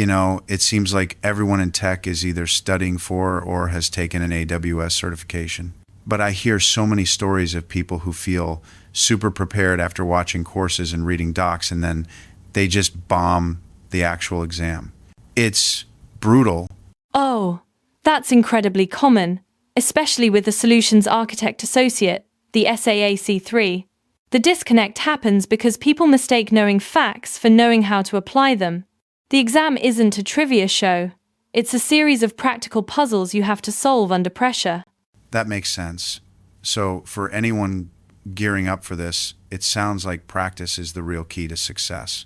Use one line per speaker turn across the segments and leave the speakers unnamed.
It seems like everyone in tech is either studying for or has taken an AWS certification. But I hear so many stories of people who feel super prepared after watching courses and reading docs, and then they just bomb the actual exam. It's brutal.
Oh, that's incredibly common, especially with the Solutions Architect Associate, the SAA-C03. The disconnect happens because people mistake knowing facts for knowing how to apply them. The exam isn't a trivia show. It's a series of practical puzzles you have to solve under pressure.
That makes sense. So for anyone gearing up for this, it sounds like practice is the real key to success.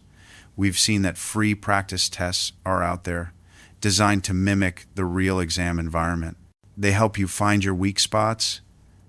We've seen that free practice tests are out there, designed to mimic the real exam environment. They help you find your weak spots,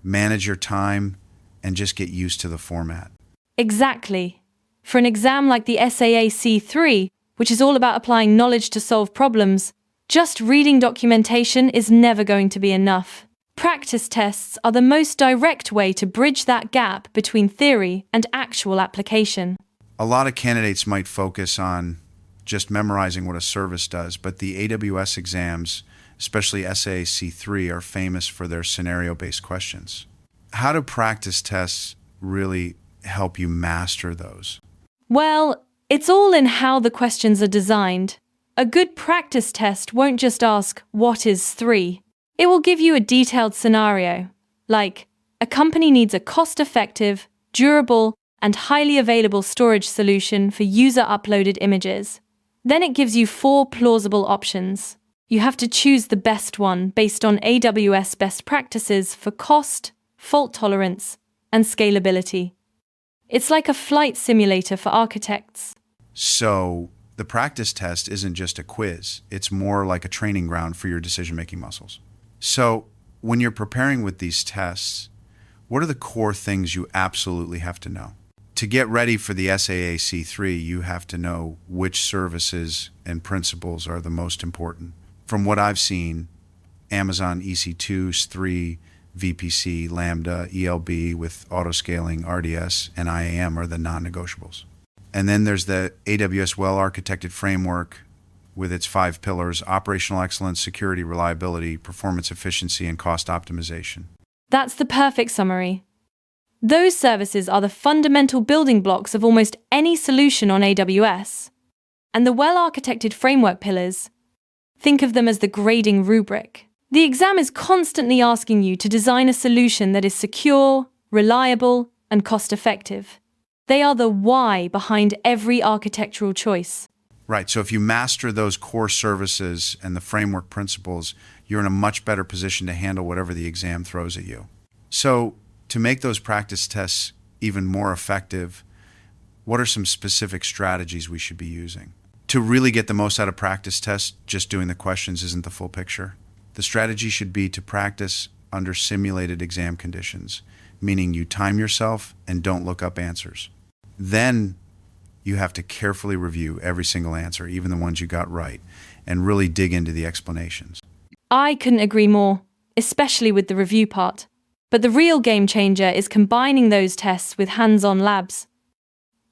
manage your time, and just get used to the format.
Exactly. For an exam like the SAA-C03, which is all about applying knowledge to solve problems, just reading documentation is never going to be enough. Practice tests are the most direct way to bridge that gap between theory and actual application.
A lot of candidates might focus on just memorizing what a service does, but the AWS exams, especially SAA-C03, are famous for their scenario-based questions. How do practice tests really help you master those?
Well, it's all in how the questions are designed. A good practice test won't just ask, "What is 3?" It will give you a detailed scenario, like, a company needs a cost-effective, durable, and highly available storage solution for user-uploaded images. Then it gives you 4 plausible options. You have to choose the best one based on AWS best practices for cost, fault tolerance, and scalability. It's like a flight simulator for architects.
So the practice test isn't just a quiz. It's more like a training ground for your decision-making muscles. So when you're preparing with these tests, what are the core things you absolutely have to know? To get ready for the SAA-C03, you have to know which services and principles are the most important. From what I've seen, Amazon EC2, S3, VPC, Lambda, ELB with autoscaling, RDS, and IAM are the non-negotiables. And then there's the AWS well-architected framework with its 5 pillars: operational excellence, security, reliability, performance efficiency, and cost optimization.
That's the perfect summary. Those services are the fundamental building blocks of almost any solution on AWS. And the well-architected framework pillars, think of them as the grading rubric. The exam is constantly asking you to design a solution that is secure, reliable, and cost-effective. They are the why behind every architectural choice.
Right, so if you master those core services and the framework principles, you're in a much better position to handle whatever the exam throws at you. So to make those practice tests even more effective, what are some specific strategies we should be using? To really get the most out of practice tests, just doing the questions isn't the full picture. The strategy should be to practice under simulated exam conditions, meaning you time yourself and don't look up answers. Then you have to carefully review every single answer, even the ones you got right, and really dig into the explanations.
I couldn't agree more, especially with the review part. But the real game changer is combining those tests with hands-on labs.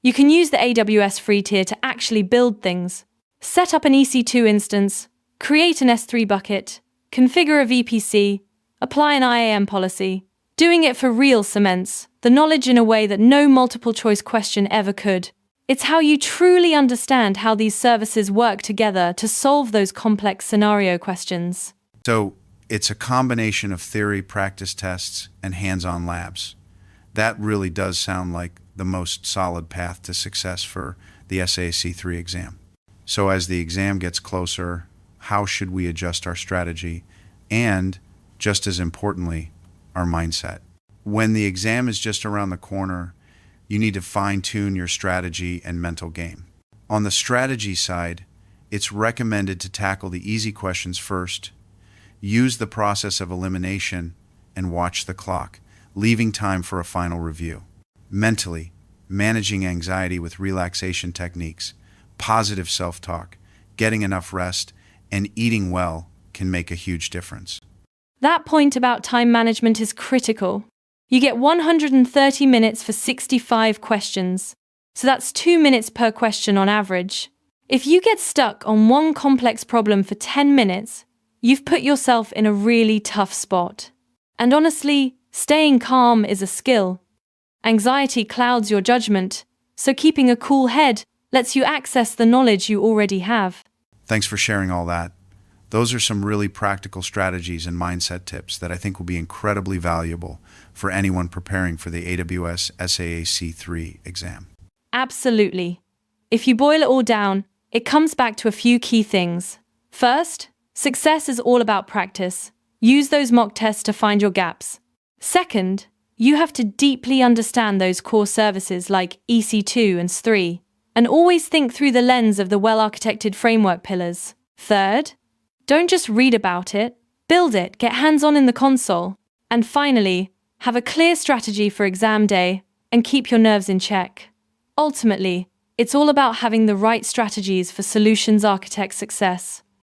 You can use the AWS free tier to actually build things. Set up an EC2 instance, create an S3 bucket, configure a VPC, apply an IAM policy. Doing it for real cements the knowledge in a way that no multiple-choice question ever could. It's how you truly understand how these services work together to solve those complex scenario questions.
So it's a combination of theory, practice tests, and hands-on labs. That really does sound like the most solid path to success for the SAA-C03 exam. So as the exam gets closer, how should we adjust our strategy and, just as importantly, our mindset? When the exam is just around the corner, you need to fine-tune your strategy and mental game. On the strategy side, it's recommended to tackle the easy questions first, use the process of elimination, and watch the clock, leaving time for a final review. Mentally, managing anxiety with relaxation techniques, positive self-talk, getting enough rest, and eating well can make a huge difference.
That point about time management is critical. You get 130 minutes for 65 questions, so that's 2 minutes per question on average. If you get stuck on one complex problem for 10 minutes, you've put yourself in a really tough spot. And honestly, staying calm is a skill. Anxiety clouds your judgment, so keeping a cool head lets you access the knowledge you already have.
Thanks for sharing all that. Those are some really practical strategies and mindset tips that I think will be incredibly valuable for anyone preparing for the AWS SAA-C03 exam.
Absolutely. If you boil it all down, it comes back to a few key things. First, success is all about practice. Use those mock tests to find your gaps. Second, you have to deeply understand those core services like EC2 and S3, and always think through the lens of the well-architected framework pillars. Third, don't just read about it, build it, get hands-on in the console. And finally, have a clear strategy for exam day and keep your nerves in check. Ultimately, it's all about having the right strategies for solutions architect success.